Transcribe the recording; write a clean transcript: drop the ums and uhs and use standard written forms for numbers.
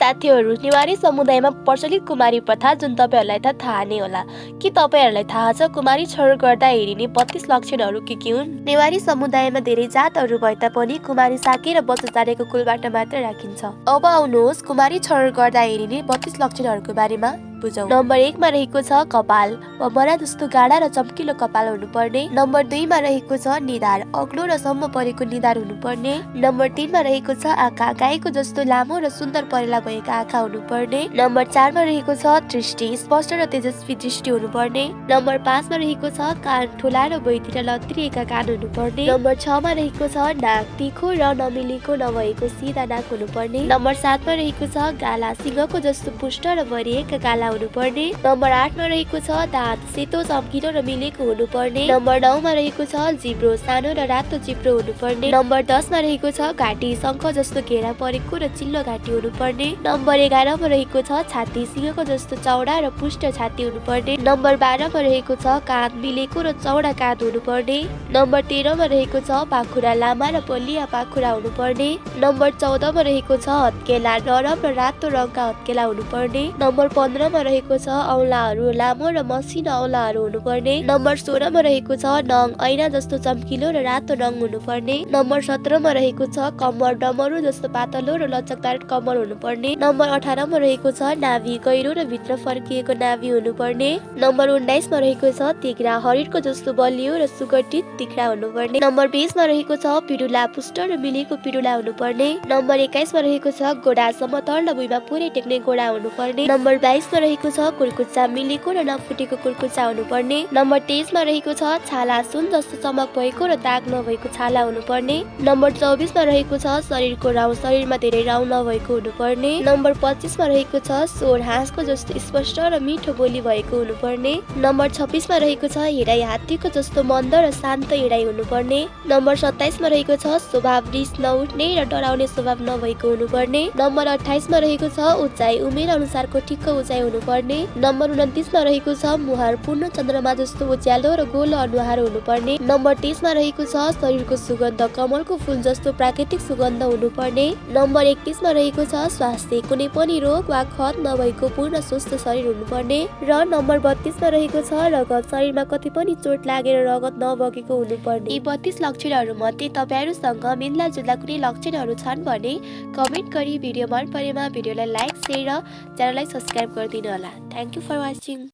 साथीहरू, नेवारी समुदायमा प्रचलित कुमारी प्रथा जुन तपाईहरुलाई त थाहा नै होला। के तपाईहरुलाई थाहा छ कुमारी छोड गर्दा हेरिने 32 लक्षणहरू के हुन्? नेवारी समुदायमा धेरै जातहरू भए तापनि कुमारी साकेर बस्न जानेको कुलबाट मात्र राखिन्छ। अब आउनुहोस् कुमारी छोड गर्दा हेरिने 32 लक्षणहरूको बारेमा बुझौं। नम्बर 1 मा रहेको छ कपाल। बमरा जस्तो गाढा र चम्किलो कपाल हुनुपर्ने। नम्बर 2 मा रहेको छ निधार। अग्लो र सम्म परेको निधार हुनुपर्ने। नम्बर 3 मा रहेको छ आँखा। गाईको जस्तो लामो र सुन्दर परेला भएका आँखा हुनुपर्ने। नम्बर 4 मा रहेको छ दृष्टि। स्पष्ट र तेजस्वी दृष्टि हुनुपर्ने। नम्बर 5 मा रहेको छ कान। ठुला र भुइँतिर लत्रिएका कान हुनुपर्ने। नम्बर 6 मा रहेको छ नाक। तिखो र नमिलेको नभएको सिधा नाक हुनुपर्ने। नम्बर 7 मा रहेको छ गाला। सिंहको जस्तो पुष्ट र भरिएका गाला हुनुपर्ने। नम्बर 8 मा रहेको छ दाँत। सेतो चम्किलो र मिलेको हुनुपर्ने। नम्बर 9 मा रहेको छ जिब्रो। सानो र रातो जिब्रो हुनुपर्ने। नम्बर 10 मा रहेको छ घाँटी। शंख जस्तो घेरा परेको र चिल्लो घाँटी हुनुपर्ने। नम्बर 11 मा रहेको छ छाती। सिंहको जस्तो चौडा र पुष्ट छाती हुनुपर्ने। नम्बर 12 मा रहेको छ काँध। मिलेको र चौडा काँध हुनुपर्ने। नम्बर 13 मा रहेको छ पाखुरा। लामा र बलिया पाखुरा हुनुपर्ने। नम्बर 14 मा रहेको छ हत्केला। नरम र रातो रङका हत्केला हुनुपर्ने। नम्बर 15 मा रहेको छ औंलाहरू। लामो र मसिनो औंलाहरू हुनुपर्ने। नम्बर 16 मा रहेको छ नङ। ऐना जस्तो चम्किलो र रातो नङ हुनुपर्ने। नम्बर 17 मा रहेको छ कम्मर। डमरू जस्तो पातलो र लचकदार कम्मर हुनुपर्ने। नम्बर 18 मा रहेको छ नाभि। गहिरो र भित्र फर्किएको नाभि हुनुपर्ने। नम्बर 19 मा रहेको छ तिघ्रा। हरिणको जस्तो बलियो र सुगठित तिघ्रा हुनुपर्ने। नम्बर 20 मा रहेको छ पिडुला। पुष्ट र मिलेको पिडुला हुनुपर्ने। नम्बर 21 मा रहेको छ गोडा। समतल र भुइँमा पुरै टेक्ने गोडा हुनुपर्ने। नम्बर 22 मा रहेको छ कुर्कुच्चा। मिलेको र नफुटेको कुर्कुच्चा हुनुपर्ने। नम्बर 23 मा रहेको छ छाला। सुन जस्तो चमक भएको र दाग नभएको छाला हुनुपर्ने। नम्बर 24 मा रहेको छ शरीरको राउँ। शरीरमा धेरै राउँ नभएको हुनुपर्ने। नम्बर 25 मा रहेको छ स्वर। हाँसको जस्तो स्पष्ट र मिठो बोली भएको हुनुपर्ने। नम्बर 26 मा रहेको छ हिँडाइ। हात्तीको जस्तो मन्द र शान्त हिँडाइ हुनुपर्ने। नम्बर 27 मा रहेको छ स्वभाव। रिस नउठ्ने र डराउने स्वभाव नभएको हुनुपर्ने। नम्बर 28 मा रहेको छ उचाइ। उमेर अनुसारको ठिक्क उचाइ हुनुपर्ने। नम्बर 29 मा रहेको छ मुहार। पूर्ण चन्द्रमा जस्तो उज्यालो र गोलो अनुहार हुनुपर्ने। नम्बर 30 मा रहेको छ शरीरको सुगन्ध। कमलको फूल जस्तो प्राकृतिक सुगन्ध हुनुपर्ने। नम्बर 31 मा रहेको छ स्वास्थ्य। कुनै पनि रोग वा खत नभएको पूर्ण स्वस्थ शरीर हुनुपर्ने। र नम्बर 32 मा रहेको छ रगत। शरीरमा कति पनि चोट लागेर रगत नबगेको हुनुपर्ने। यी 32 लक्षणहरू मध्ये तपाईहरुसँग मिल्दाजुल्दा कुनै लक्षणहरू छन् भने कमेन्ट गरी भिडियो मन परेमा भिडियोलाई लाइक, शेयर र च्यानललाई सब्स्क्राइब गरिदिनु होला। Thank you for watching.